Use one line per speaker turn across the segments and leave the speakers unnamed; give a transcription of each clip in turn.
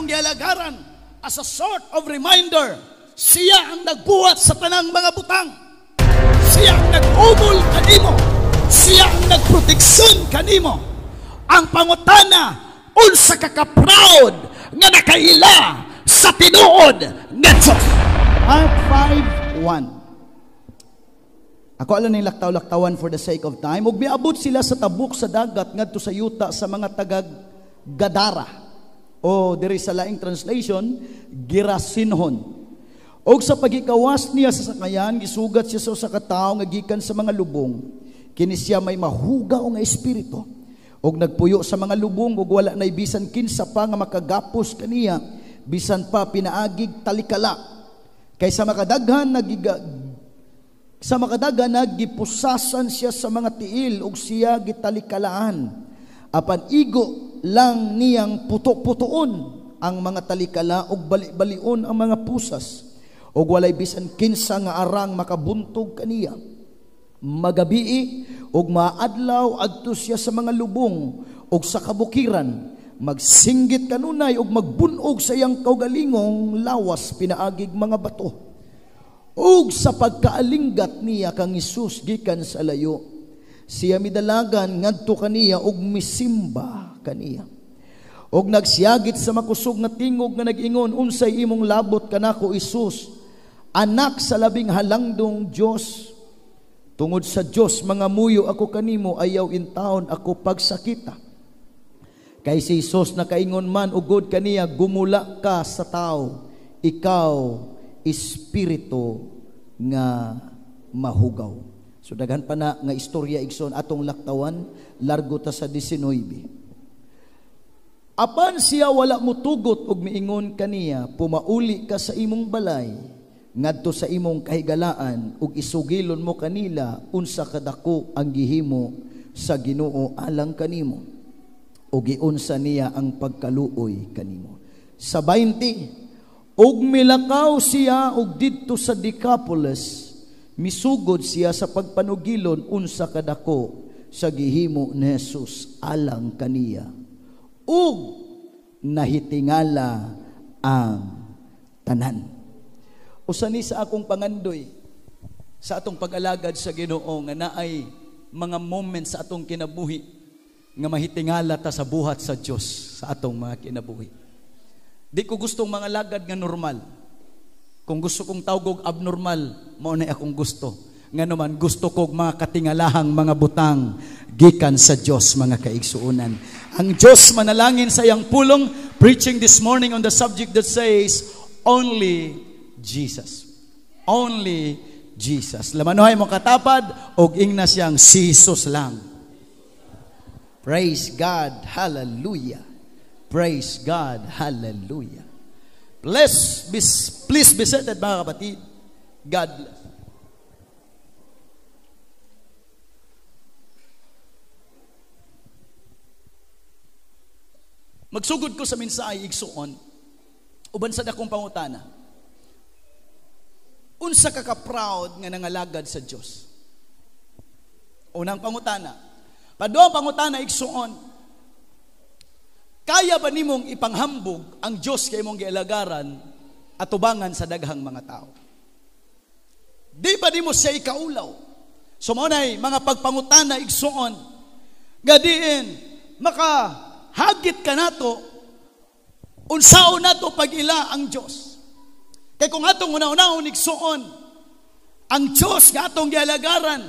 gialagaran as a sort of reminder. Siya ang nagbuhat sa tanang mga butang. Siya ang nag-umol kanimo. Siya ang nagproteksyon kanimo. Ang pangutana, unsa ka ka-proud nga nakaila sa tinuod nga Diyos. Mark 5:1. Ako alam ng laktaw-laktawan for the sake of time. Ug miabot sila sa tabuk sa dagat ngadto sa yuta sa mga tagag Gadara. O diri sa laing translation, Gerasinhon. Og sa pagikawas niya sa sakayan, gisugat siya sa usa ka tawo nga gikan sa mga lubong. Kini siya may mahugaw nga espiritu. Og nagpuyo sa mga lubong ug wala nay bisan kinsa pa nga makagapos kaniya, bisan pa pinaagig talikala. Kaysa makadaghan nagipusasan siya sa mga tiil ug siya gitalikalaan. Apan igo lang niyang puto-putuon ang mga talikala ug bali-balion ang mga pusas. Ug walay bisan kinsa nga arang makabuntog kaniya. Magabii ug maadlaw adto siya sa mga lubong ug sa kabukiran, magsinggit kanunay ug magbunog sa iyang kaugalingong lawas pinaagig mga bato. Ug sa pagkaalinggat niya kang Hesus gikan sa layo, siya midalagan ngadto kaniya ug misimba kaniya. Og nagsiyagit sa makusog nga tingog nga nag-ingon, unsay imong labot kanako Hesus, anak sa labing halangdong Dios? Tungod sa Dios mga muyo ako kanimo, ayaw intawon ako pagsakita. Kay si Hesus nakaingon man ugod kaniya, gumula ka sa tao, ikaw espiritu nga mahugaw. So daghan pa na nga istorya igsoon atong laktawan, largo ta sa 19. Apan siya wala mutugot og miingon kaniya, pumauli ka sa imong balay ngadto sa imong kahigalaan ug isugilon mo kanila unsa kadako ang gihimo sa Ginoo alang kanimo ug giunsa niya ang pagkaluoy kanimo. Sa 20, ug milakaw siya ug didto sa Decapolis, misugod siya sa pagpanugilon unsa kadako sa gihimo ni Jesus alang kaniya. Ug nahitingala ang tanan. Usa ni sa akong pangandoy sa atong pag-alagad sa Ginoo nga naay mga moments sa atong kinabuhi nga mahitingala ta sa buhat sa Dios sa atong mga kinabuhi. Di ko gustong mga lagad nga normal. Kung gusto kong tawgog abnormal, mao na akong gusto. Nga naman gusto kog mga katingalahang mga butang gikan sa Dios mga kaigsuonan. Ang Dios manalangin sa iyang pulong, preaching this morning on the subject that says only Jesus. Only Jesus. Lamanuhay mo katapad og ingna siyang si Jesus lang. Praise God. Hallelujah. Praise God. Hallelujah. Please be seated mga kapatid. God bless. Magsugod ko sa mensahe igsuon uban sa dakong pangutana. Unsa ka ka-proud nga nangalagad sa Dios? Unang pangutana. Paduang pangutana igsuon. Kaya ba nimong ipanghambog ang Diyos kay mong gialagaran at tubangan sa daghang mga tao? Di ba di mo siya ikaulaw? So maunay mga pagpangutana igsuon, gadiin makahagit ka nato unsaon nato pag-ila ang Diyos. Kay kung atong una-unahon igsuon, ang Diyos nga atong gialagaran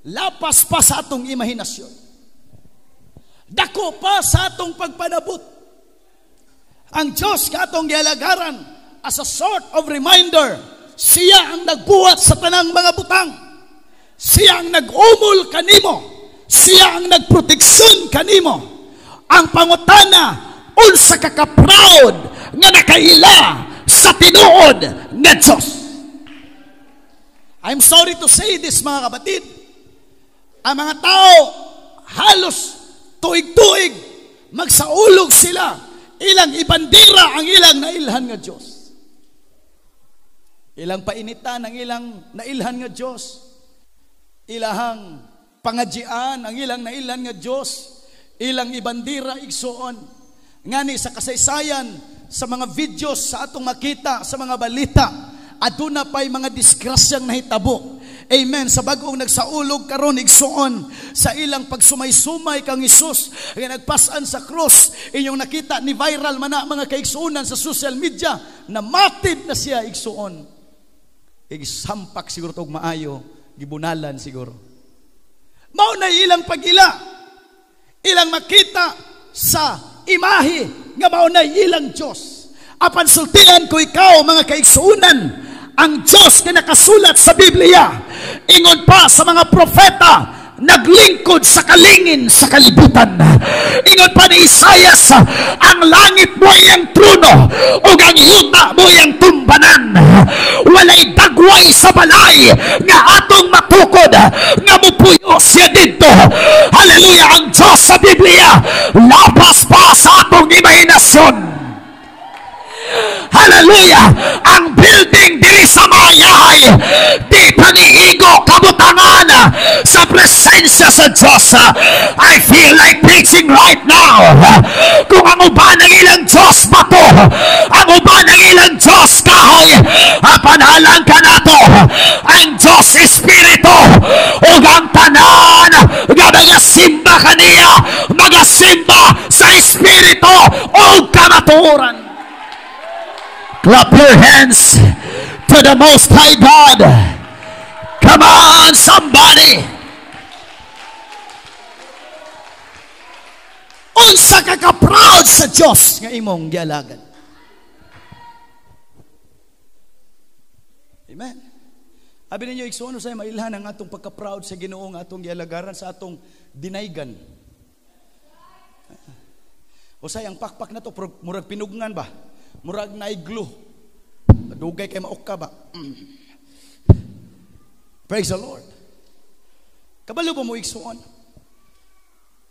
lapas pa sa atong imahinasyon. Dako pa sa atong pagpanabot. Ang Diyos nga atong gialagaran as a sort of reminder, siya ang nagbuhat sa tanang mga butang. Siya ang nag-umol kanimo. Siya ang nagproteksyon kanimo. Ang pangutana, unsa ka ka-proud nga nakaila sa tinuod nga Diyos. I'm sorry to say this mga kapatid. Ang mga tao halos tuig-tuig magsaulog sila, ilang ibandira ang ilang nailhan nga Diyos. Ilang painitan ang ilang nailhan nga Diyos. Ilahang pangadjian ang ilang nailhan nga Diyos. Ilang ibandira igsuon. Ngani sa kasaysayan, sa mga videos sa atong makita sa mga balita, aduna pay mga disgrasyang nahitabo. Amen. Sa bagong nagsaulog karon igsuon sa ilang pagsumay-sumay kang Hesus nga nagpasan sa cross, inyong nakita ni viral man na mga kaigsuonan sa social media na matid na siya igsuon. Igsampak siguro tog maayo, gibunalan siguro. Mao na ilang pagila, ilang makita sa imahe nga mao na ilang Dios. Apan sultian ko ikaw mga kaigsuonan, ang Diyos na nakasulat sa Biblia, ingon pa sa mga propeta, naglingkod sa kalingin sa kalibutan. Ingon pa ni Isaias, ang langit mo iyang trono, o ang yuta mo iyang tumbanan. Walay dagway sa balay, nga atong matukod, nga mupuyo siya dito. Hallelujah! Ang Diyos sa Biblia, lapas pa sa atong imahinasyon. Hallelujah! Ang building diri sa mayahay, di panihigo kabutangan sa presensya sa Diyos. I feel like preaching right now. Kung ang uban ng ilang Diyos bato, ang uban ng ilang Diyos kahoy, panalang ka na to. Ang Diyos Espiritu, o ang tanan nga magasimba kaniya, magasimba sa Espiritu o kamaturan. Clap your hands to the Most High God. Come on, somebody. Unsa ka ka-proud sa Diyos nga imong gialagan. Amen. Abi ninyo igsoon usay mailhan ang atong pagka-proud sa Ginoo nga atong gialagaran sa atong dinaygan. Usay ang pakpak na to murag pinugngan ba? Murag na iglo. Dugay kay maukka ba? Praise the Lord. Kabalo ba mo igsuon?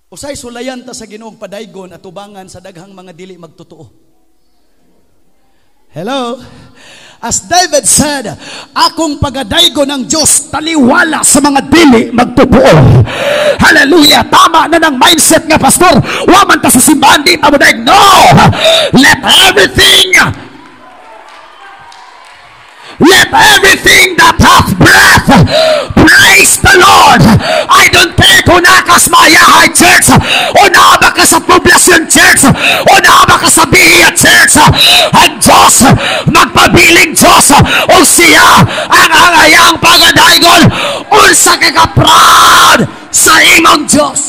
Usay sulayan ta sa Ginoong padaygon at tubangan sa daghang mga dili magtotoo. Hello? As David said, akong pagadaygon ng Diyos taliwala sa mga dili magtotoo. Hallelujah! Tama na ng mindset nga, pastor. Waman ta sa simbahan, di ta mo daig. No! Let everything that hath breath praise the Lord. I don't care kung nakas Mayahay Church, o naaba ka sa Poblacion Church, o naaba ka sa Bihia Church. Ang Diyos, magpabiling Diyos, o siya ang angayang pagadaygon. Unsa ka ka-proud sa imong Diyos.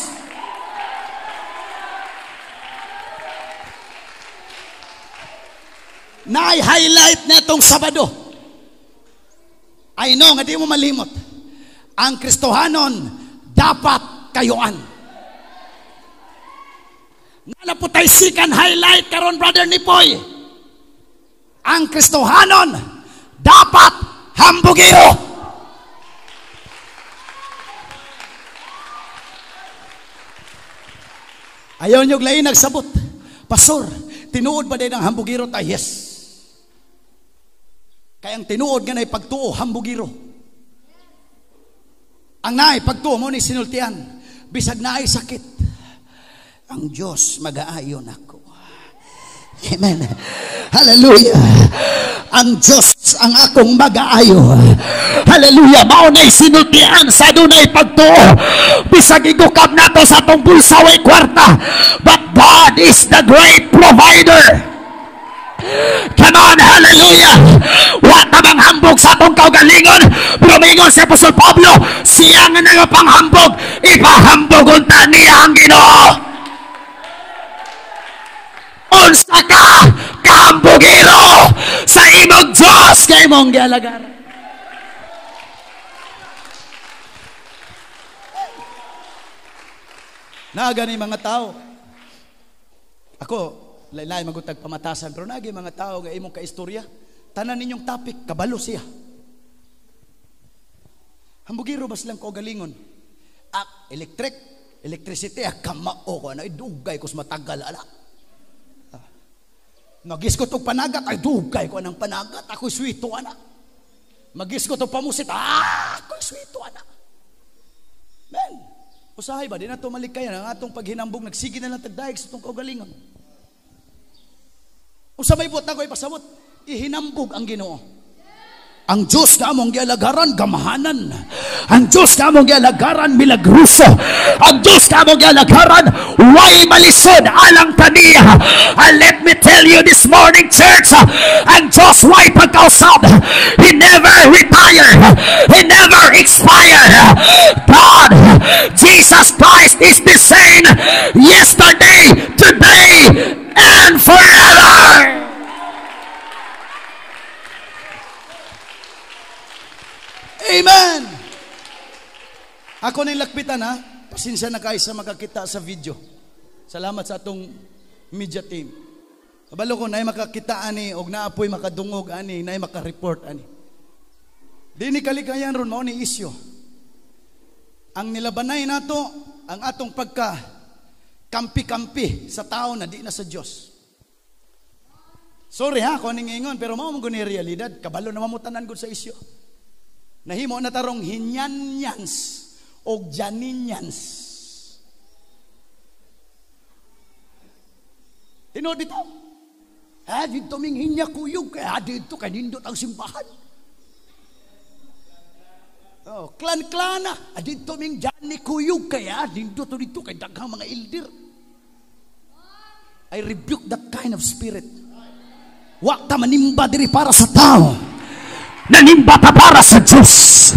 Na-highlight na itong Sabado. I know nga di mo malimot. Ang Kristohanon dapat kayuan. Nalaputay sikan highlight karon, Brother Nipoy. Ang Kristohanon dapat hambugiro. Ayaw niyog lain nagsabot. Pastor, tinuod ba din ang hambugiro ta? Yes. Kaya ang tinuod nga na ipagtuo, hambugiro. Ang naay pagtuo mo ni sinultian, bisag naay sakit, ang Diyos mag-aayon ako. Amen. Hallelujah. Ang Diyos ang akong mag-aayo. Hallelujah. Maunay sinultian sa dunay pagtuo. Bisag igukab nato sa atong bulsaway kwarta, but God is the great provider. Come on, hallelujah. Wa tabang hambog sa atong kaugalingon, pero mingon si Apostol Pablo, siya nga nangapanghambog, ipahambog unta niya ang Ginoo. Unsa ka kahambugiro sa imong Diyos kay imong gialagar. Nagani mga tao. Ako lain-lain magutag pamatasan, pero nagi mga tao nga imong kaistorya, tanan ninyong topic kabalo siya. Hambugiro ba silang kaugalingon? Electricity kamao ko na idugay ko sa matagal ala. Magiskot og panagat ay dugay ko anang panagat, ako'y swito ana. Magiskot og pamusit, ako'y swito ana. Men, usahay ba di na to malikayan ang atong paghinambog, nagsige na lang tagdaig sa atong kaugalingon. Usa may buot na ko ipasabot, ihinambog ang Ginoo. Ang Diyos ka mong gialagaran gamahanan. Ang Diyos ka mong gialagaran milagruso. Ang Diyos ka mong gialagaran way malisod alang taniya. And let me tell you this morning, church, ang Diyos way pagkausap. He never retire. He never expire. God, Jesus Christ is the same yesterday, today, and forever. Amen. Ako nilakpitan ha. Pasensya na kayo sa makakita sa video. Salamat sa atong media team. Kabalo ko na makakita ani og naapoy makadungog ani na makareport ani. Di ni kalikayan ron mao ni isyu. Ang nilabanay nato ang atong pagka kampi-kampi sa tao na di na sa Dios. Sorry ha, ko ning ingon pero mao mo guni realidad. Kabalo na mamutanan gud sa isyu. Nahimo na tarong hinyanyans o janinyans. Tino dito. Dito ming hinya kuyog. Dito kanindot ang simbahan. Klan-klana. Dito ming jani kuyog. Kaya dito kay daghang mga ildir. I rebuke that kind of spirit. Wa ta manimba diri para sa tao. Nanimba ta para sa Diyos.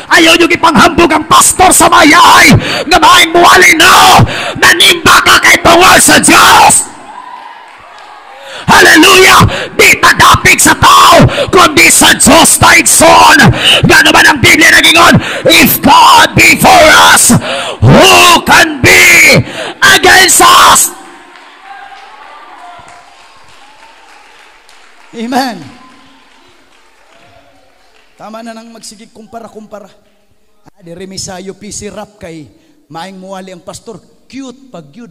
Ayaw nyo ipanghambog ang pastor sa mayay nga maing muwali na nanimba ka kay tungol sa Diyos. Hallelujah. Di tadapig sa tao kundi sa Diyos taigson. Gano man ang Biblia nagingon, if God be for us, who can be against us? Amen. Tama na nang magsigig kumpara-kumpara. Di remisayo PC rap kay maing muwali ang pastor. Cute pag yun.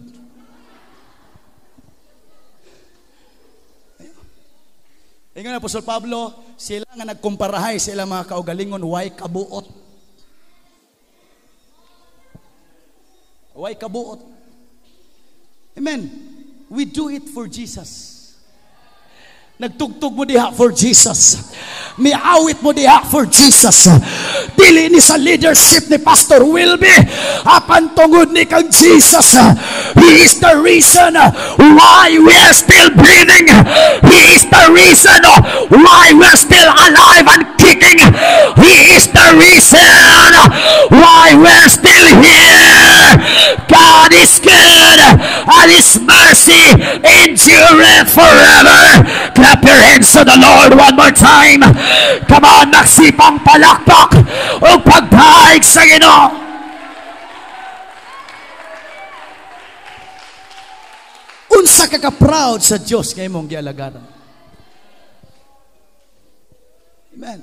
Ingon na Apostol Pablo, sila nga nagkumparahay sila mga kaugalingon, way kabuot. Way kabuot. Amen. We do it for Jesus. Nagtugtog mo diha for Jesus. Miawit mo diha for Jesus. Dili ni sa leadership ni Pastor Wilby. Apan tungod ni kang Jesus. He is the reason why we are still breathing. He is the reason why we are still alive and kicking. He is the reason why we are still here. God is good and His mercy endureth forever. Clap your hands to the Lord one more time. Come on, nagsipang palakpak o pagdaig sa Ginoo. Unsa ka ka-proud sa Diyos kay mong gialagaran. Amen.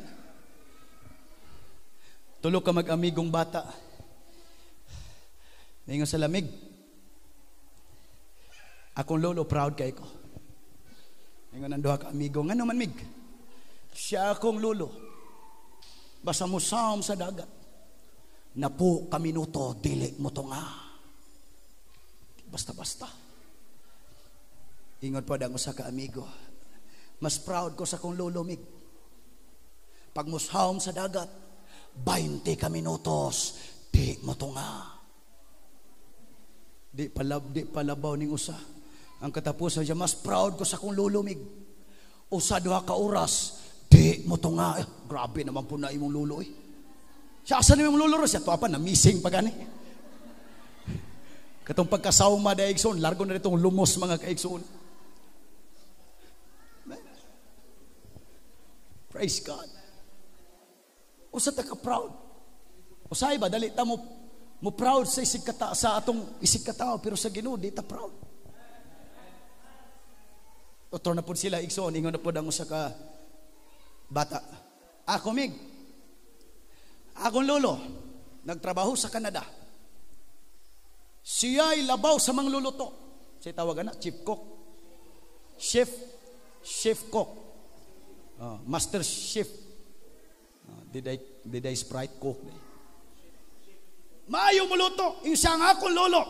Tulo ka mag-amigong bata. Ningon sa lamig. Akong lolo proud kay ko. Ningon ang duha ka amigo. Ngano man mig? Siya akong lolo. Basta musam sa dagat. Napo ka minuto, dili mo to nga. Basta-basta. Ingon pa dang usa ka amigo. Mas proud ko sa akong lolo mig. Pag musam sa dagat, 20 ka minutos, di mo to nga. Di palabaw ning usa. Ang katapusan siya, mas proud ko sa akong lulumig. Usa duha ka oras, di mo to nga. Grabe naman po na imong lulo eh. Siya asa na imong lulo siya, to apa na missing pa gani. Katong pagkasawma da igsoon, largo na itong lumos mga kaigsoon. Praise God. Usa ta ka proud. Usay ba dali ta mo proud sa isig kata sa atong isig katao pero sa Ginoo di ta proud. Otor na pud sila igsoon ingon na pud ang usa ka bata. Ako mig. Akong lolo nagtrabaho sa Canada. Siya ay labaw sa mangluluto. Siya tawag na chief cook. Chef cook. Master chef. Did I Sprite cook? Maayo muluto. Isang akong lolo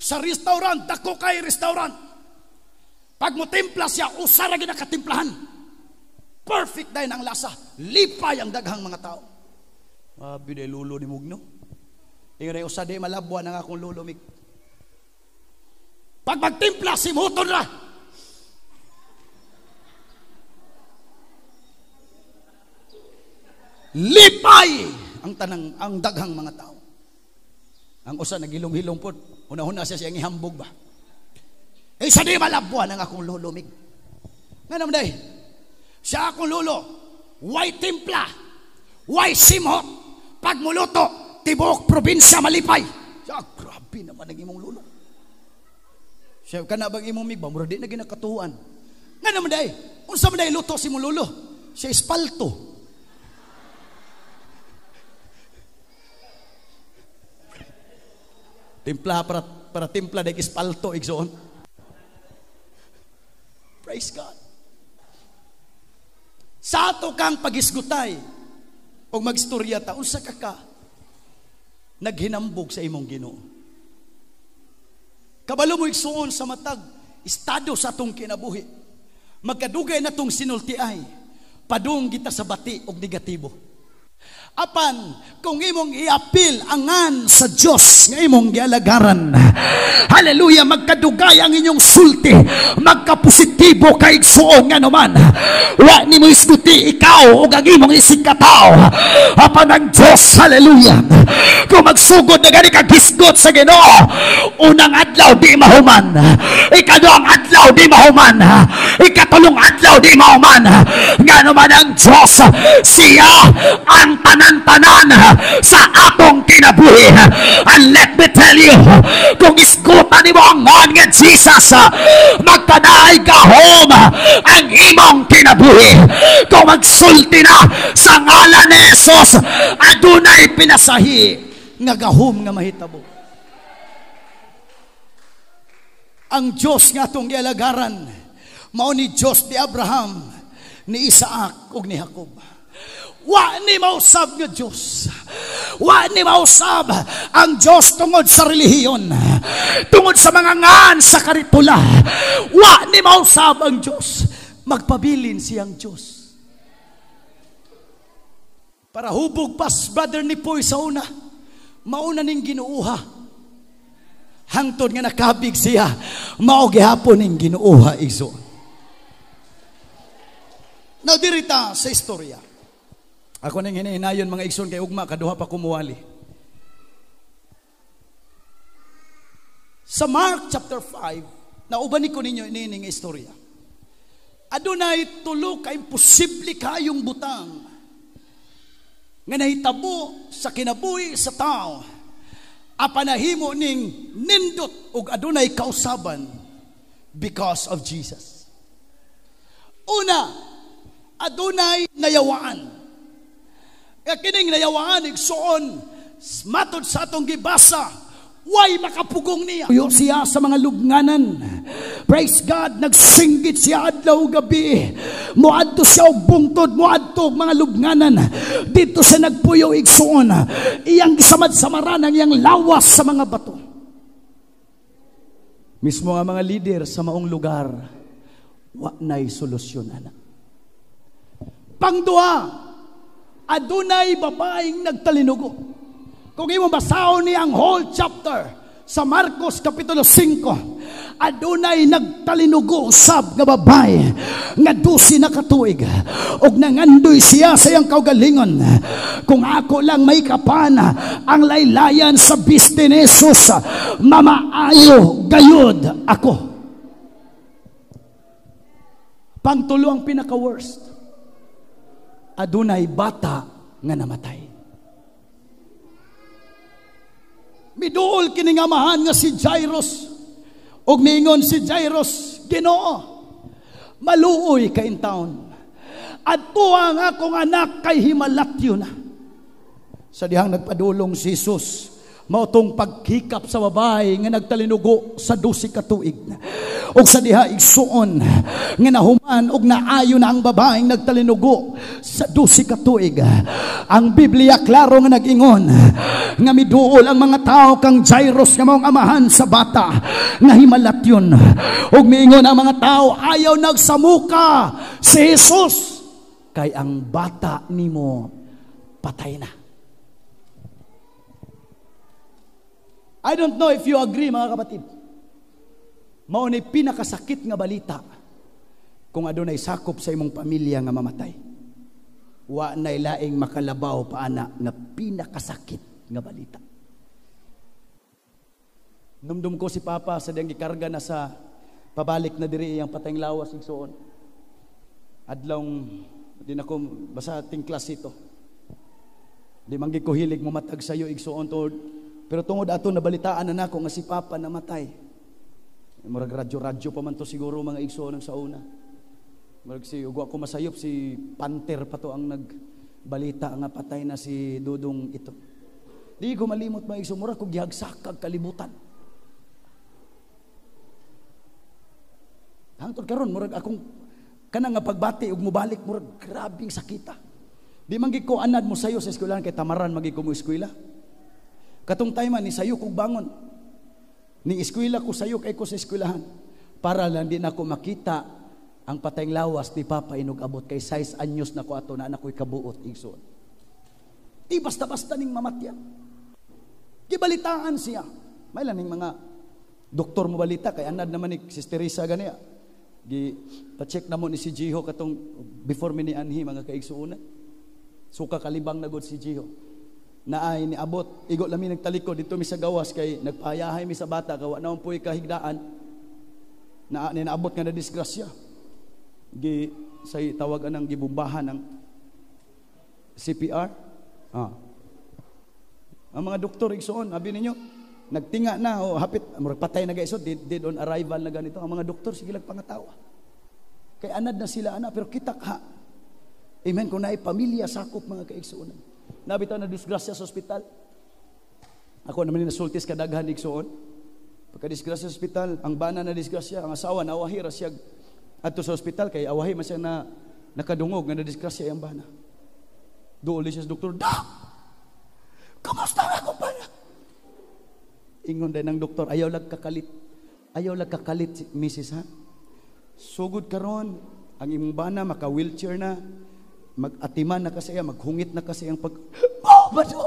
sa restaurant, dako kay restaurant. Pag mo timpla siya, usara gina katimplahan. Perfect dahil ang lasa. Lipay ang daghang mga tao. Biday lulo ni Mugno. Ingon ay usa di malabwa ng akong lulo mig. Pag magtimpla si Muton ra. Lipay ang daghang mga tao. Ang usa nagilom-hilom po. Una-una siya siyang ihambog ba. Isa di malabwa ng akong lulo mig. Nga naman day. Siya akong lulo. Why timpla? Why simhot? Pag muluto, tibuok probinsya malipay. Siya, grabe naman ang imong lulo. Siya, ka na bang imong mig ba? Mura di na ginakatuhuan. Nga naman day. Unsa man day luto si mong lulo? Siya espalto. Timpla para timpla dahil espalto, igsoon. Praise God. Sa ato kang pagisgutay o magstorya ta, unsa ka naghinambog sa imong Ginoo. Kabalo mo igsuon sa matag estado sa atong kinabuhi. Magkadugay na tong sinultiay, padung kita sa bati og negatibo. Apan kung imong i-appeal angan sa Dios nga imong gialagaran, hallelujah, magkadugay ang inyong sulti, magkapositibo kay igsuon nga naman. Wa nimo isguti ikaw o ang imong isikataw. Apan ang Dios, hallelujah, kung magsugod na gani kag hisgot sa Ginoo, unang adlaw di mahuman, ikaduhang adlaw di mahuman, ikatulong adlaw di mahuman. Nga naman ang Dios, siya ang tanan-tanan sa atong kinabuhi. And let me tell you, kung iskutan ni mo ang ngon nga Jesus, magkanaay gahom ang imong kinabuhi. Kung magsulti na sa ngalan ni Jesus, adunay pinasahi nga gahom nga mahitabo. Ang Diyos nga itong gialagaran, mao ni Diyos ni Abraham, ni Isaac ug ni Jacob. Wa ni mausab nga Diyos. Wa ni mausab ang Diyos tungod sa relihiyon, tungod sa mga ngan sa karitula. Wa ni mausab ang Diyos. Magpabilin siyang Diyos. Para hubog pas brother ni Poy sa una, mauna ning ginuuha. Hangtod nga nakabig siya, mao gihapon ning ginuuha iso. Now dirita sa istorya. Ako nang hinahinayon mga igsoon kay ugma kaduha pa kumuwali. Sa Mark chapter 5, nauban ko ninyo ining istorya. Adunay tulo ka imposible kayong butang nga nahitabo sa kinabuhi sa tao. Apanahimo ning nindot ug adunay kausaban because of Jesus. Una, adunay nayawaan. Kining nayawaan igsuon matod sa atong gibasa, way makapugong niya. Uyo siya sa mga lubnganan. Praise God, nagsinggit siya adlaw gabi. Muadto siya og bungtod, muadto og mga lubnganan. Dito siya nagpuyo igsuon. Iyang gisamad-samaran ang iyang lawas sa mga bato. Mismo nga mga leader sa maong lugar, wa nay solusyon ana. Pangduha, adunay babaeng nagtalinugo. Kung imo basahon ni ang whole chapter sa Marcos kapitulo 5, adunay nagtalinugo usab nga babae nga 12 na katuig og nangandoy siya sa iyang kaugalingon. Kung ako lang may kapana ang laylayan sa biste ni Jesus, mamaayo gayud ako. Pangtulo ang pinaka-worst, adunay bata nga namatay. Miduol kining amahan nga si Jairus, og miingon si Jairus, Ginoo, maluoy ka in town. Adto ang akong anak kay himalatyo na. Sa dihang nagpadulong si Jesus, mautong paghikap sa babae nga nagtalinugo sa 12 ka tuig. Og sa diha igsuon nga nahuman og naayo na ang babaeng nagtalinugo sa 12 ka tuig. Ang Biblia klaro nga nag-ingon nga miduol ang mga tao kang Jairus nga maong amahan sa bata nga himalat yun. Og miingon ang mga tao ayaw nagsamuka si Jesus kay ang bata nimo patay na. I don't know if you agree, mga kapatid. Mao ni pinakasakit nga balita kung adunay sakop sa imong pamilya nga mamatay. Wa nay laing makalabaw paana nga pinakasakit nga balita. Numdum ko si Papa sa diyang gikarga na sa pabalik na diri iyang patayng lawas igsuon. Adlong di na ko basa ting class ito. Di man gid ko hilig mo matag sayo igsuon tungod, pero tungod ato nabalitaan na nako nga si Papa namatay. Murag radyo pa man to siguro mga igsuon sa una. Murag si ugwa ko masayop si Panther pa to ang nagbalita nga patay na si Dudong ito. Di ko malimot mga igsuon, murag ko gihagsak kag kalibutan. Hangtod karon murag akong kanang nga pagbati ug mobalik murag grabing sakita. Di man gid ko anad mo sayo sa eskwelahan kay tamaran magi ko mo eskwela. Katong time ni sayo kog bangon. Ning eskwela ko sayo kay ko sa eskwelahan para lang di na ko makita ang patayng lawas ni Papa inugabot kay 6 anyos na ko ato na ako'y kabuot igsoon. Di basta-basta ning mamatyan. Gibalitaan siya. May lang ning mga doktor mo balita kay anad naman ni Sister Teresa ganiya. Pa-check na mo ni si Jiho katong before mi ni anhi mga kaigsuonan. Suka kalibang na gud si Jiho. Naay ni abot igo lami nagtalikod dito mi sa gawas kay nagpayahay mi sa bata kawa naon puy kahigdaan. Na naabot nga na disgrasya. Gi say tawagan ng gibumbahan ng CPR. Ang mga doktor igsuon abi ninyo nagtinga na o hapit murag patay na gaisod dead on arrival na ganito ang mga doktor sige lang pangatawa kay anad na sila ana pero kita ha amen kung naay pamilya sakop mga kaigsuonan nabitaw na disgrasya sa ospital ako naman nasultis kadaghan igsuon pagka disgrasya sa ospital ang bana na disgrasya ang asawa nawahi ra siya adto sa ospital kay awahi man siya na nakadungog nga na disgrasya ang bana duol siya sa doktor kamusta ako bana ingon din ng doktor, ayaw lag kakalit si Mrs. ha? Sugod karon ang imong bana maka-wheelchair na, mag-atiman na kasi, maghungit na kasi ang bato!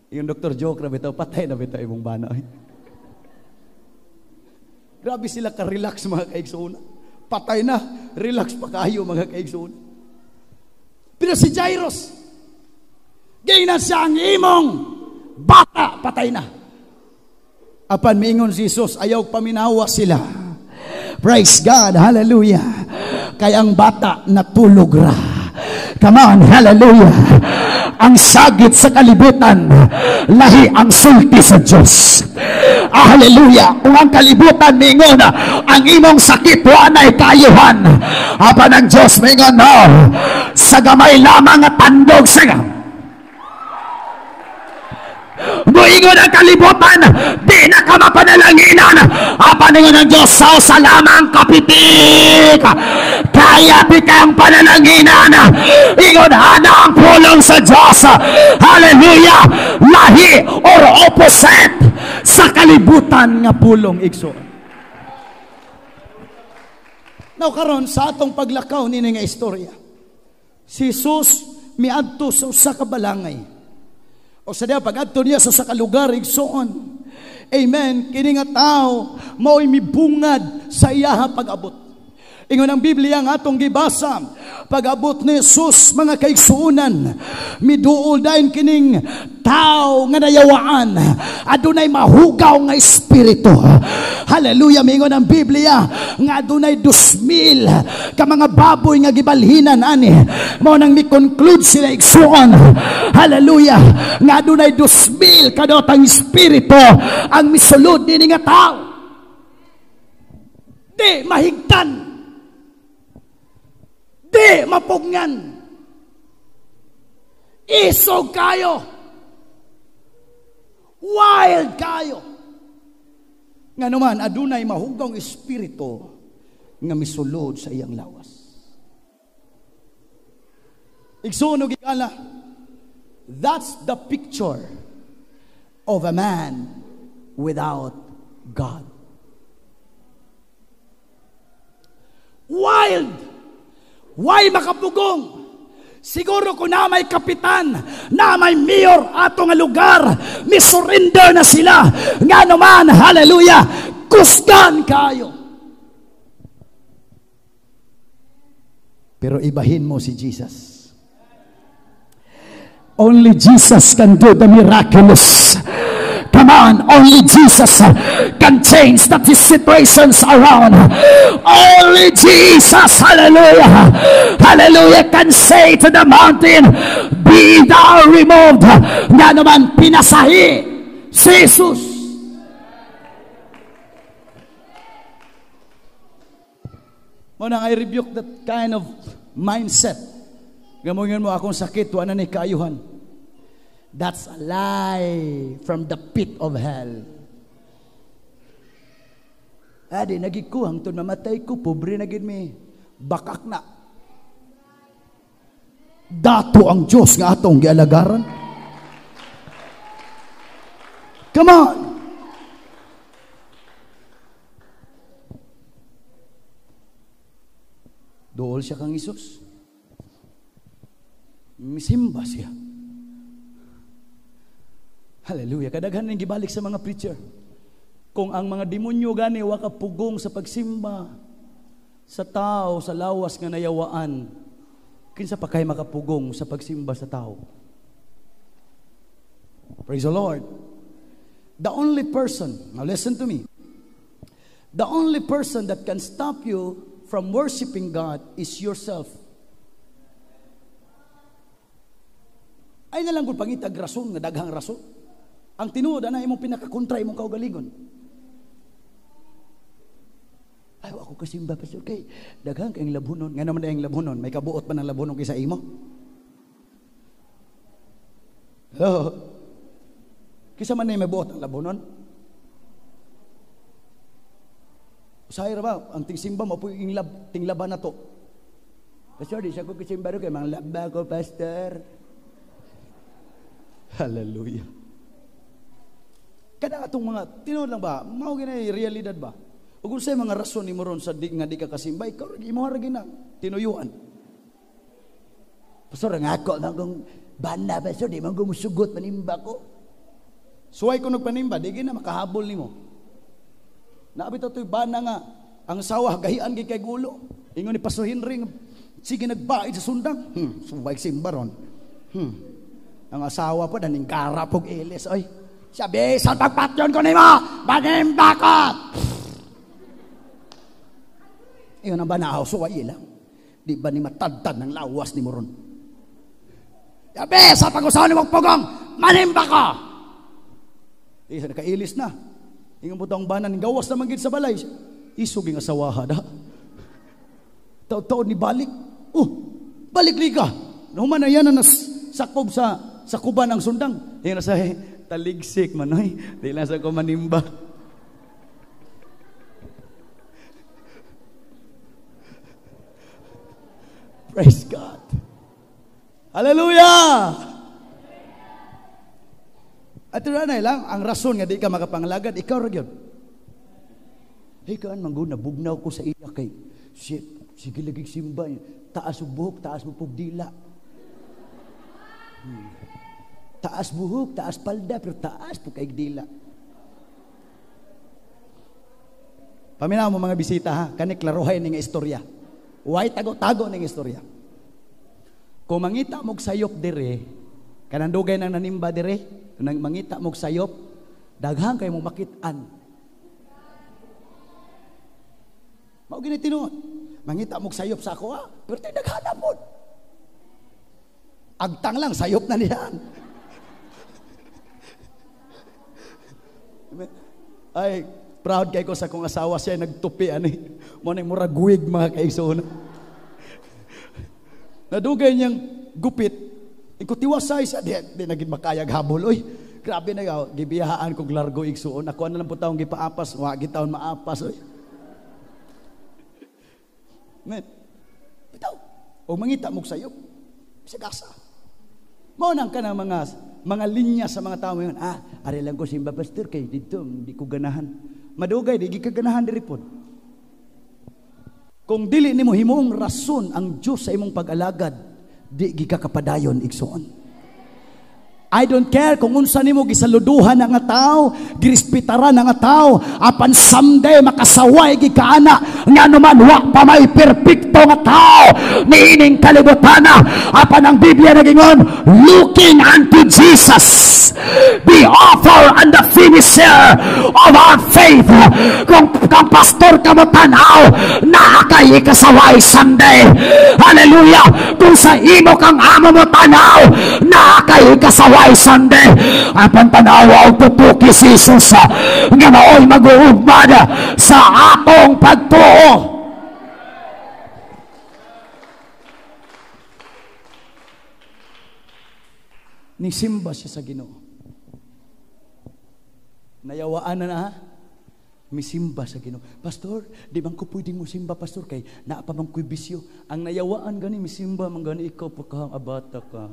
Yung doktor joke na bitaw, patay na bitaw imong bana. Grabe sila ka-relax mga kaigsuuna. Patay na, relax pa kayo mga kaigsuuna. Pero si Jairus, gayna siya ang imong bata, patay na. Apan miingon si Jesus, ayaw paminawa sila. Praise God, hallelujah. Kaya ang bata natulog ra. Come on, hallelujah. Ang sagit sa kalibutan, lahi ang sulti sa Diyos. Hallelujah. Kung ang kalibutan miingon, ang imong sakit wanay kayuhan. Apan ang Diyos miingon, no, sa gamay lamang at tandog sa muingon ang kalibutan, di na ka mapanalanginan. Apaningon ng Diyos, sa lamang kapitik. Kaya di kang panalanginan. Ingon, hana ang pulong sa Diyos. Hallelujah. Lahi or opposite sa kalibutan nga pulong igso. Now karon sa atong paglakaw nini nga istorya, si Jesus miadto sa usa ka balangay. O sa diya, pag-adto niya sa sakalugar, igsoon. Amen. Kini nga tao, mao'y mibungad sa iyaha pag-abot. Ingon ang Biblia nga atong gibasa, pag-abot ni Jesus, mga kaigsuunan, miduol dahin kining tao nga nayawaan, adunay mahugaw nga espiritu. Hallelujah, mingon ang Biblia, nga adunay 2,000 ka mga baboy nga gibalhinan ani. Mao nang mi-conclude sila igsuon. Hallelujah, nga adunay 2,000 kadotang espiritu ang misulod nini nga tao. Di mahigtan. Di mapugnan. Isog kayo. Wild kayo. Nga naman, adunay mahugong espiritu nga misulod sa iyang lawas. Igsunog igala, that's the picture of a man without God. Wild! Why makapugong? Siguro kung na may kapitan, na may mayor ato nga lugar, misurrender na sila. Nga naman, hallelujah, kusgan kayo. Pero ibahin mo si Jesus. Only Jesus can do the miraculous. Come on, only Jesus can change the situations around. Only Jesus, hallelujah, hallelujah, can say to the mountain, be thou removed. Nga naman pinasahi si Jesus. Muna I rebuke that kind of mindset. Gamungan mo akong sakit, wala na ni kaayuhan. That's a lie from the pit of hell. Adi, nagikuhang to namatay ko, pobre na gid mi. Bakak na. Dato ang Diyos nga atong gialagaran. Come on. Dool siya kang Isus. Misimba siya. Hallelujah. Kadaghan nang gibalik sa mga preacher. Kung ang mga demonyo gani wa ka pugong sa pagsimba sa tao sa lawas nga nayawaan, kinsa pa kay makapugong sa pagsimba sa tao? Praise the Lord. The only person, now listen to me. The only person that can stop you from worshiping God is yourself. Ay na lang kung pangitag rason, nga daghang rason. Ang tinuod na imong pinakakontra imong kaugalingon. Ay, ako kasimba, pastor, kay daghang kayong labunon. Nga naman na yung labunon, may kabuot pa ng labunon kaysa imo? Hello? Kisa man na yung may buot ang labunon? Usahira ba? Ang tingsimba mo po yung tinglaban na to. Pastor, di siya ko kasimba rin kay mga laba ko, pastor. Hallelujah. Kada atong mga, tinuod lang ba? Mao ginay realidad ba? Ug unsay mga rason nimo ron sa di nga di ka kasimba, ikaw imo ra gina tinuyuan. Pastor, nga ako na kung banda pastor, di man gumusugot manimba ko. Suway ko nagpanimba, di gina makahabol nimo. Naabit ato'y bana nga, ang sawa gahian gid kay gulo. Ingon ni Pastor Henry, sige nagbaid sa sundang. Suway simba ron. Ang asawa po daning karapog ilis, oy. Sabi, sa pagpatyon ko nimo, manimba ko. Iyon ang banahaw, suway ilang. Di ba ni matadtad ng lawas ni Moron? Sabi, sa pag-usaw ni Pugong, manimba ko. Isa nakailis na. Ingon po ang banan, gawas na manggid sa balay. Isog yung asawaha da. Taon-taon ni balik. Balik ka. Nahuman na yan na sakob sa kuban ng sundang. Yung nasa taligsik manoy. Di lang sa ko manimba. Praise God. Hallelujah! At ranay lang, ang rason nga di ka makapanglagad, ikaw ra gyud. Hey, kaan mangguna, bugnaw ko sa iya kay, shit, sige lagi simba, taas buhok, taas mo pugdila. Taas buhok, taas palda, pero taas po kay dila. Paminaw mo mga bisita ha, kani klaruhay ning istorya. Way tago-tago ning istorya. Kung mangita mog sayop dire, kanang dugay nang nanimba dire, nang mangita mog sayop, daghang kay mo makit-an. Mao gini tinuod. Mangita mog sayop sa ako ha, pero daghan pod. Agtang lang sayop na niyan. Ay, proud kay ko sa kong asawa siya nagtupi ani. Mo nang murag wig mga kaigsoon. Nadugay niyang gupit. Iko tiwasay sa di naging makayag habol oy. Grabe na yaw, gibiyahaan kog largo igsuon. Ako na lang po taong gipaapas, wa gitaon maapas oy. Men. Bitaw. O mangita mo sayo. Sagasa. Mao nang kana mga linya sa mga tao ngayon. Ari lang ko simba pastor kay dito di ko ganahan. Madugay di gikaganahan diri pod. Kung dili nimo himuong rason ang Dios sa imong pag-alagad, di gikakapadayon igsuon. I don't care kung unsa nimo gisaluduhan nga tao, girispitaran nga tao, apan someday makasaway gikaana nga naman wa pa may perpekto nga tao niining kalibutan. Apan ang Biblia nagingon, looking unto Jesus, the author and the finisher of our faith. Kung pastor ka mo tanaw, nakakay kasaway someday. Hallelujah. Kung sa imo kang amo mo tanaw, nakakay kasaway Sunday, apan tanawa og tutuki si Jesus nga maoy mag-uugmad sa atong pagtuo. Nisimba siya sa Ginoo. Nayawaan na misimba sa Ginoo. Pastor, di bang ko pwedeng musimba, pastor, kay naa pa bang ko'y bisyo? Ang nayawaan gani misimba man gani ikaw pagkahang abata ka.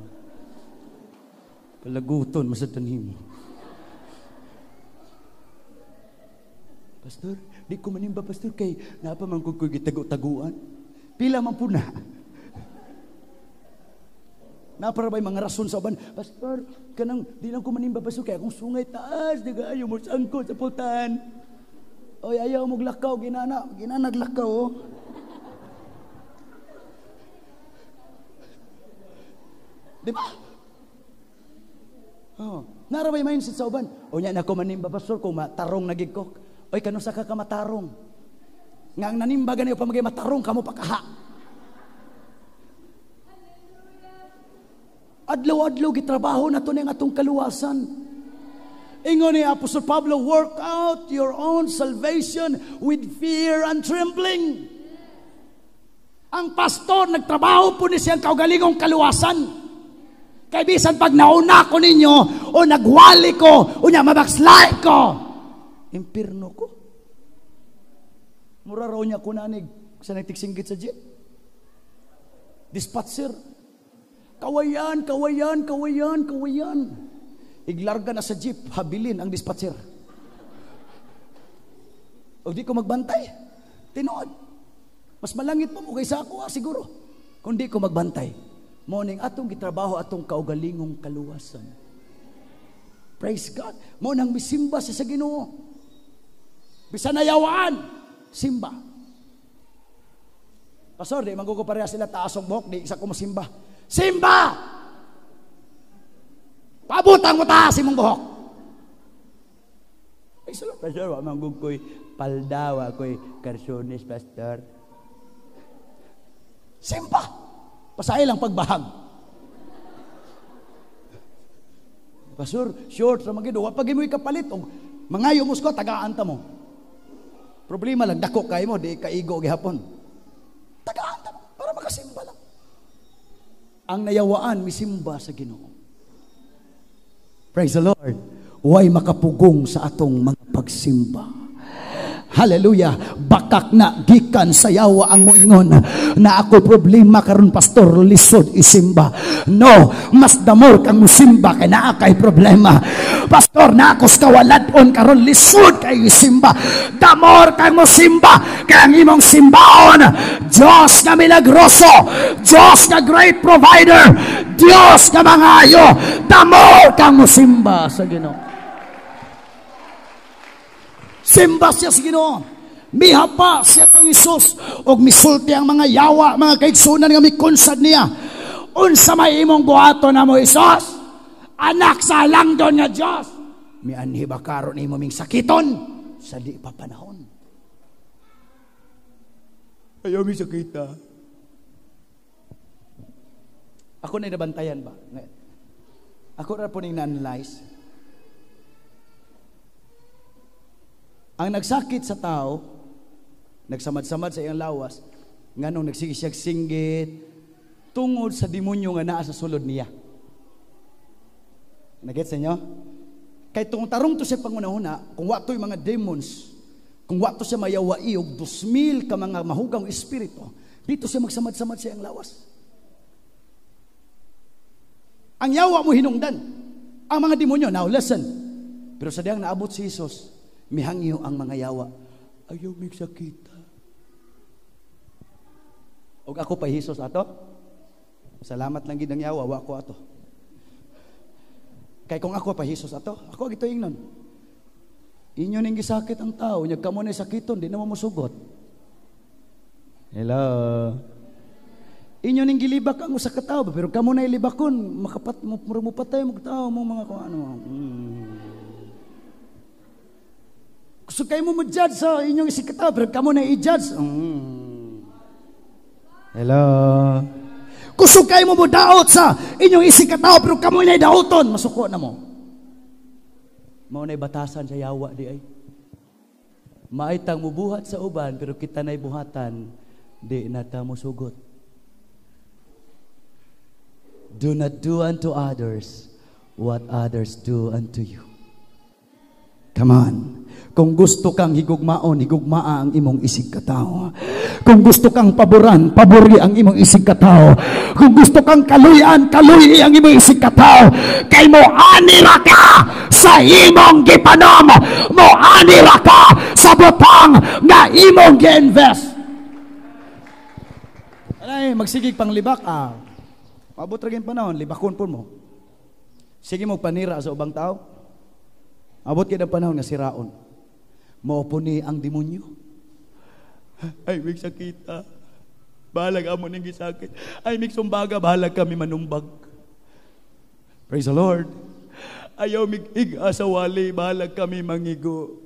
Palaguton masatan himo. Pastor, di ko manimba, pastor, kay napa man ko gitago-taguan. Pila man puna. Napara ba'y mga rason sa uban, pastor, kanang di lang ko manimba, pastor, kay akong sungay taas, diga ayaw mo sangkot sa pultan. Oy, ayaw mo glakaw, ginanaglakaw, oh. Di ba? Narabay mindset sa uban. O nya na ko manimba, pastor, kung matarong nagig ko. Oy, kanusa ka matarong. Nga ang nanimba ganyan pa magay matarong kamo pakaha. Adlaw-adlaw gitrabaho na to ning atong kaluwasan. Ingon ni Apostol Pablo, work out your own salvation with fear and trembling. Ang pastor nagtrabaho po ni siyang kaugalingong kaluwasan. Kay bisan pag nauna ko ninyo o nagwali ko o nya mabakslay ko, impirno ko. Mura raw niya kunanig sa nagtiksinggit sa jeep. Dispatcher. Kawayan. Iglarga na sa jeep, habilin ang dispatcher. O di ko magbantay. Tinood. Mas malangit pa mo kaysa ako siguro. Kung di ko magbantay. Morning atong gitrabaho atong kaugalingong kaluwasan. Praise God. Mo nang misimba sa Ginoo. Bisan nayawaan, simba. Pastor, di magkuko pareha sila taasong buhok, di isa ko masimba. Simba! Pabutang mo taas imong buhok. Ay, salo, pastor, wa manggukoy paldawa, ko'y karsones, pastor. Simba! Pasay lang pagbahag. Pastor, short sa magido, wa pag imoy kapalit og mangayo mo ko tagaan ta mo. Problema lang dako kay mo, di kaigo gihapon. Tagaan ta mo para makasimba lang. Ang nayawaan misimba sa Ginoo. Praise the Lord. Way makapugong sa atong mga pagsimba. Hallelujah. Bakak na gikan sa yawa ang moingon na ako problema karon pastor lisod isimba. No, mas damor kang musimba kay naa kay problema. Pastor na ako kawaladon karon lisod kay isimba. Damor kang musimba kay ang imong simbaon. Dios nga milagroso, Dios nga great provider, Dios nga mangayo. Damor kang musimba sa Ginoo. Simba siya sa Ginoo. Mihapa siya kang Isus og misulti ang mga yawa, mga kaigsunan nga mikonsad niya. Unsa may imong buhaton na mo, Isus? Anak sa langdon nga Dios. Mianhi ba karon imo ming sakiton sa di pa panahon? Ayaw mi sakita. Ako na nabantayan ba? Ako na po ning na-analyze. Ang nagsakit sa tao, nagsamad-samad sa iyang lawas, nganong nagsigisiyag-singgit, tungod sa demonyo nga naa sa sulod niya. Nagets sa inyo? Kay tong tarong to siya pangunahuna, kung wato yung mga demons, kung wato siya mayawai og 2,000 ka mga mahugang espiritu, dito siya magsamad-samad siya ang lawas. Ang yawa mo hinungdan. Ang mga demonyo, now listen. Pero sa diyang naabot si Jesus, mihangyo ang mga yawa. Ayaw migsakita. Og ako pa Jesus ato? Salamat lang gid ang yawa, wa ko ato. Kay kung ako pa Jesus ato, ako gito ingnon. Inyo ning gisakit ang tao, nya kamo na sakiton, di na mo musugot. Hello. Inyo ning gilibak ang usa ka tawo, pero kamo na ilibakon, makapat mo patay mo tao mo mga kung ano. Gusto kayo mo judge sa inyong isikataw, pero kamo na i-judge. Hello. Gusto kayo mo daot sa inyong isikataw, pero kamo na i-daoton. Masuko na mo. Mao na batasan sa yawa di ay. Maitang mubuhat sa uban, pero kita na'y buhatan, di nata mo sugot. Do not do unto others what others do unto you. Come on. Kung gusto kang higugmaon, higugmaa ang imong isig katao. Kung gusto kang paboran, pabori ang imong isig katao. Kung gusto kang kaluyan, kaluyi ang imong isig katao. Kay mo anira ka sa imong gipanom. Mo anira ka sa butang nga imong gi-invest. Alay, magsigig pang libak. Mabot ra gyud panahon, libakon po mo. Sige mo panira sa ubang tao. Abot gyud ang panahon nga siraon. Mao po ni ang demonyo. Ay, may sakita. Bahalag amo ning gisakit. Ay, may sumbaga, bahalag kami manumbag. Praise the Lord. Ayaw mig-ig sa wali, bahalag kami mangigo.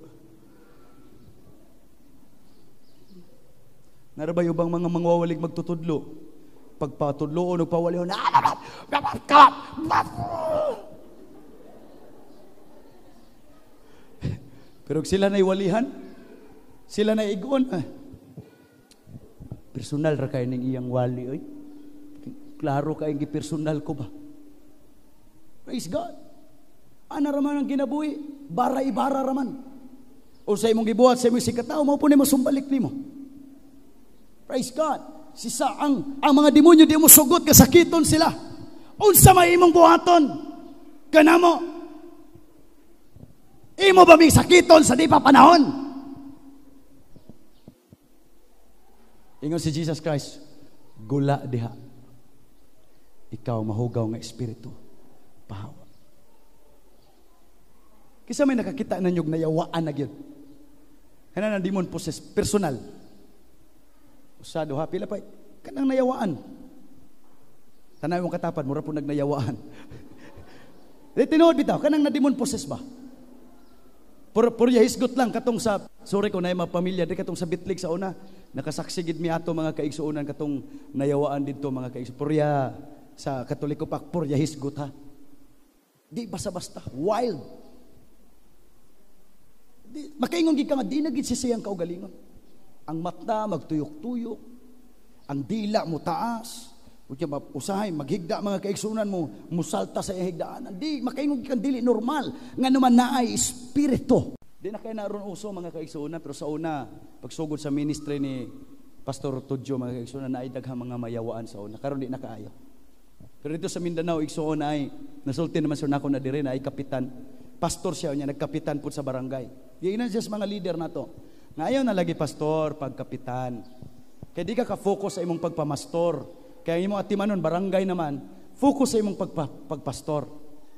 Narabay ubang mga mangwawalig magtutudlo. Pagpatudlo o nagpawali, pero sila na iwalihan, sila na igon. Personal ra kay ning iyang wali oy. Klaro kay gi personal ko ba? Praise God. Ana raman ang ginabuhi, bara-ibara raman. O sa imong gibuhat sa imong sikataw, mao po nimo sumbalik nimo. Praise God. Sisa ang mga demonyo di mo sugot kasakiton sila. Unsa may imong buhaton? Kanamo imo ba may sakiton sa di pa panahon? Ingon si Jesus Christ, gula diha. Ikaw mahugaw nga espiritu, pahawa. Kisa may nakakita na nyog nayawaan na gyud. Kana na demon possess, personal. Usado ha, pila pa, kanang nayawaan. Tanaw mong katapat, mura po nagnayawaan. Tinuod bitaw, kanang na demon possess ba? Purya hisgot lang katong sa sorry ko na yung mga pamilya di katong sa Bitlig sa una nakasaksigid mi ato mga kaigsuonan katong nayawaan dito mga kaigsuonan purya sa Katoliko pa purya hisgot ha di basta-basta wild di makaingon gid ka nga di na gid sisiyang kaugalingon ang mata magtuyok-tuyok ang dila mo taas usahay maghigda mga kaigsuonan mo musalta sa higdaan di makaingon kang dili normal nga naman naay espiritu di na kay naron uso mga kaigsuonan pero sa una pagsugod sa ministry ni Pastor Tudjo mga kaigsuonan naay daghang mga mayawaan sa una karon di na kaayo pero dito sa Mindanao igsuon ay nasulti naman sa nako na dire na ay kapitan pastor siya nya nagkapitan pud sa barangay di na just mga leader nato ngayon na lagi pastor pagkapitan kay di ka focus sa imong pagpamastor. Kaya imong atimanon barangay naman, focus sa imong pagpastor.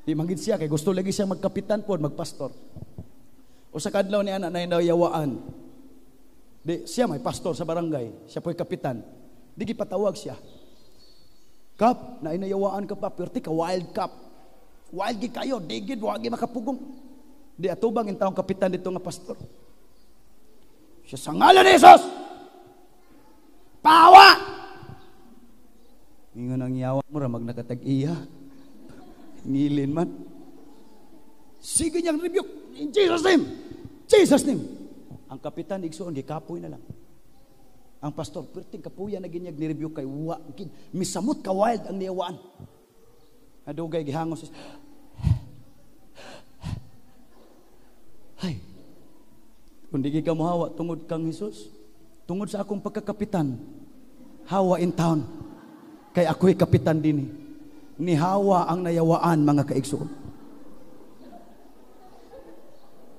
Di manggid siya kay gusto lagi siya magkapitan pod, magpastor. O sa kadlaw ni ana na yawaan. Di siya may pastor sa barangay, siya po'y kapitan. Di gipatawag siya. Kap, na inayawaan ka pa, perti ka wild kap. Wild gi kayo, digid wagi makapugong. Di atubang in taong kapitan dito nga pastor. Siya sa ngalan ni Jesus. Pawa! Ingon ang yawa mo ramag nakatag-iya. Ngilin man. Sige niyang rebuke. In Jesus name. Jesus name. Ang kapitan igsoon, gikapoy na lang. Ang pastor, perting kapuya na ginyag ni-rebuke kay wa. Misamot ka wild ang niyawaan. Adugay gihangos. Kung di ka mohawa tungod kang Hesus, tungod sa akong pagkakapitan, hawa in town. Kay ako'y kapitan din. Ni hawa ang nayawaan, mga kaigsoon.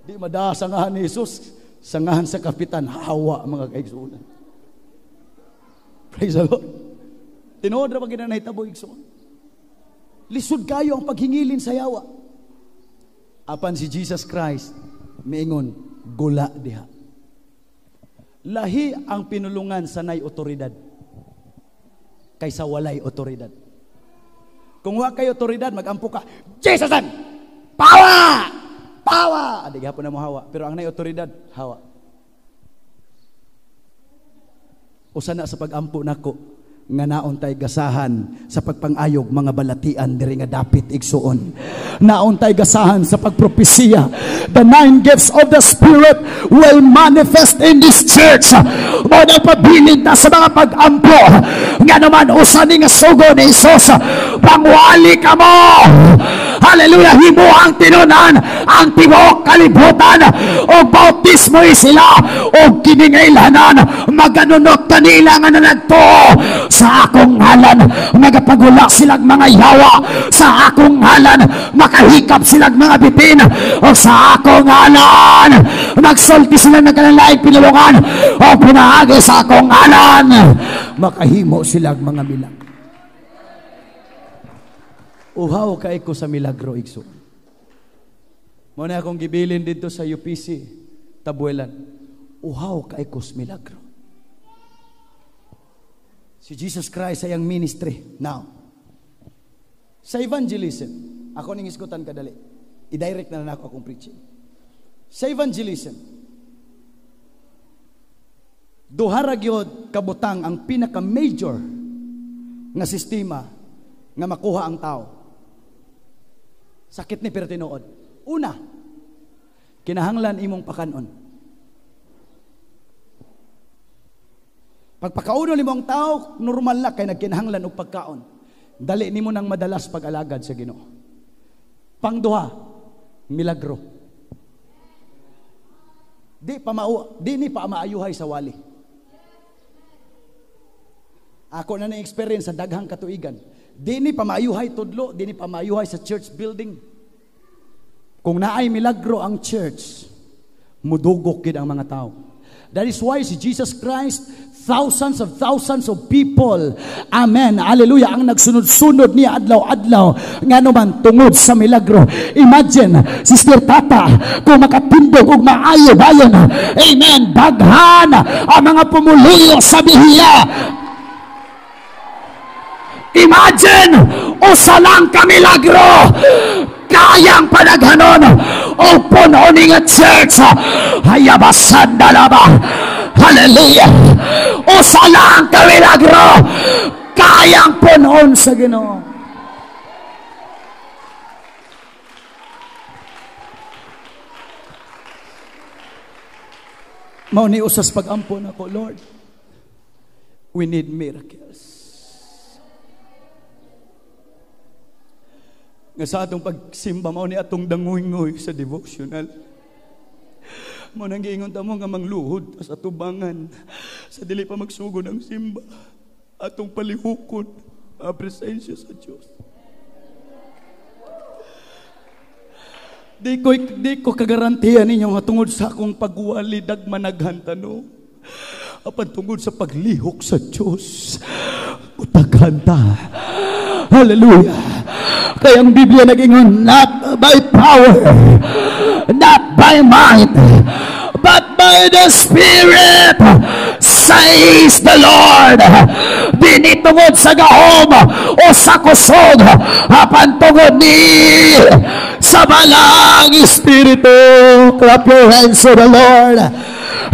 Di mada sangahan ni Hesus, sangahan sa kapitan, hawa, mga kaigsoon. Praise the Lord. Tinuod ra pag ginanahitabo, igsoon. Lisod kayo ang paghingilin sa yawa. Apan si Jesus Christ, miingon, gula diha. Lahi ang pinulungan sa nay otoridad kaysa walay otoridad. Kung wa kay otoridad, magampo ka, Jesus! Pawa! Pawa! Adi gihapon na mo hawa. Pero ang nay otoridad, hawa. Usa na sa pagampo nako, nga naon tay gasahan sa pagpangayog mga balatian diri nga dapit igsuon. Naon tay gasahan sa pagpropesiya. The 9 gifts of the Spirit will manifest in this church. Mo na pabilin ta sa mga pagampo nga naman usa ni nga sugo ni Hesus, pangwali ka mo. Hallelujah, himo ang tinunan ang tibuok kalibutan o bautismo sila o kiningailanan maganunot kanila nga nanagtuo sa akong ngalan. Magapagula silang mga yawa sa akong ngalan, makahikap silang mga bitin o sa akong ngalan, magsulti silang ng kanalaing pinulungan o pinaagi sa akong ngalan, makahimo silang mga milang. Uhaw kay ko sa milagro, igso. Muna akong gibilin dito sa UPC Tabuelan. Uhaw kay ko sa milagro. Si Jesus Christ ay ang ministry. Now, sa evangelism, ako ning iskutan kadali. I-direct na ako akong preaching. Sa evangelism, duhara gyud kabutang ang pinaka-major nga sistema nga makuha ang tao. Sakit ni pero tinuod. Una, kinahanglan imong pakanon. Pagpakauno nimo ang tao, normal na kay nagkinahanglan og pagkaon. Dali nimo nang madalas pag-alagad sa Ginoo. Pangduha, milagro. Di ni pa maayuhay sa wali. Ako na na-experience sa daghang katuigan. Di ni pa maayuhay tudlo, di ni pa maayuhay sa church building. Kung naay milagro ang church, mudugok gid ang mga tao. That is why si Jesus Christ, thousands of people, amen, hallelujah, ang nagsunod-sunod niya adlaw-adlaw, nga naman tungod sa milagro. Imagine, Sister Tata, kung makapindog og maayo bayon, amen, daghan ang mga pumuluyo sa bihiya. Imagine, usa lang ka milagro, kayang panaghanon o puno ni nga church. Hayabasan dalaba, hallelujah, usa lang ka milagro, kayang punon sa Ginoo. Mao ni usas pag-ampon ako, Lord, we need miracles. Nga sa atong pagsimba mao ni atong dangoy-ngoy sa devotional. Mao nang giingon ta mo nga mangluhod sa tubangan sa dili pa magsugod ang simba. Atong palihukon ang presensya sa Dios. Di ko kagarantiya ninyo nga tungod sa akong pagwali dagmanaghan tanong. Apan tungod sa paglihok sa Dios, utaghan ta. Hallelujah. Kaya ang Biblia nag-ingon, not by power, not by might, but by the Spirit, says the Lord. Dini tungod sa gahom o sa kusog, apan tungod ni sa balang Espiritu. Clap your hands to the Lord.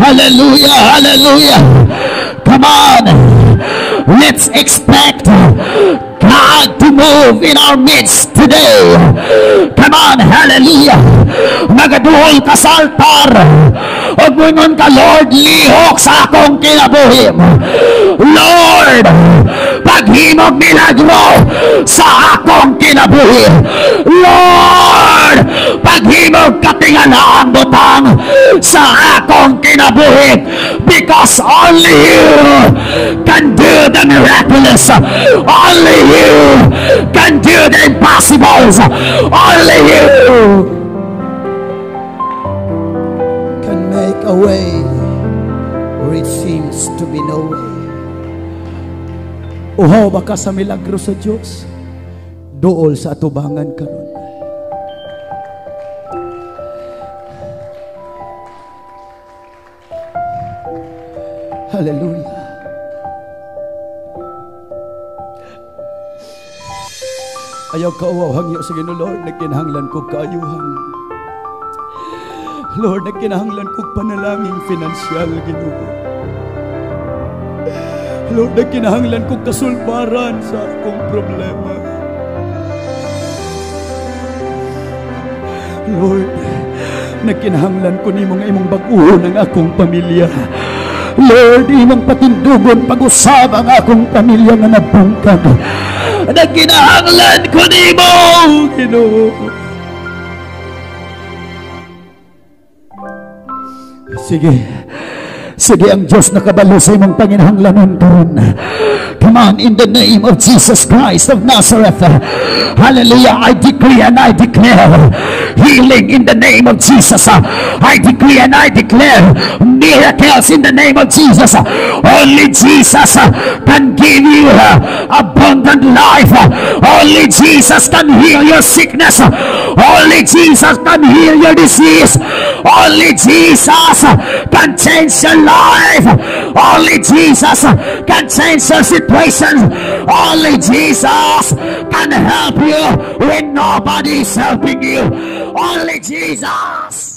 Hallelujah, hallelujah. Come on, let's expect God to move in our midst today. Come on, hallelujah. Magaduhol ka sa altar. O bungon ka, Lord, lihok sa akong kinabuhim. Lord, paghimog milagro sa akong kinabuhi. Lord, paghimog katingala ang butang
sa akong kinabuhi, because only you can do the miraculous. Only you can do the impossibles. Only you
can make a way where it seems to be no way. Uhaw ba ka sa milagro sa Diyos? Dool sa atubangan karon. Hallelujah. Ayaw kauaw hangyo sa Ginoo, Lord, nagkinahanglan ko kaayuhan. Lord, nagkinahanglan ko panalangin financial, Ginoo. Lord, nagkinahanglan ko kasulbaran sa akong problema. Lord, nagkinahanglan ko nimo nga imong bag-uhon ang akong pamilya. Lord, imong patindugon pag-usab ang akong pamilya nga nabungkag. Nagkinahanglan ko nimo, Ginoo. Sige ang Diyos nakabalo sa imong panginahanglanon karon. Come on, in the name of Jesus Christ of Nazareth. Hallelujah. I decree and I declare healing in the name of Jesus. I decree and I declare miracles in the name of Jesus. Only Jesus can give you abundant life. Only Jesus can heal your sickness. Only Jesus can heal your disease. Only Jesus can change your life. Only Jesus can change your situation. Only Jesus can help you when nobody is helping you. Only Jesus.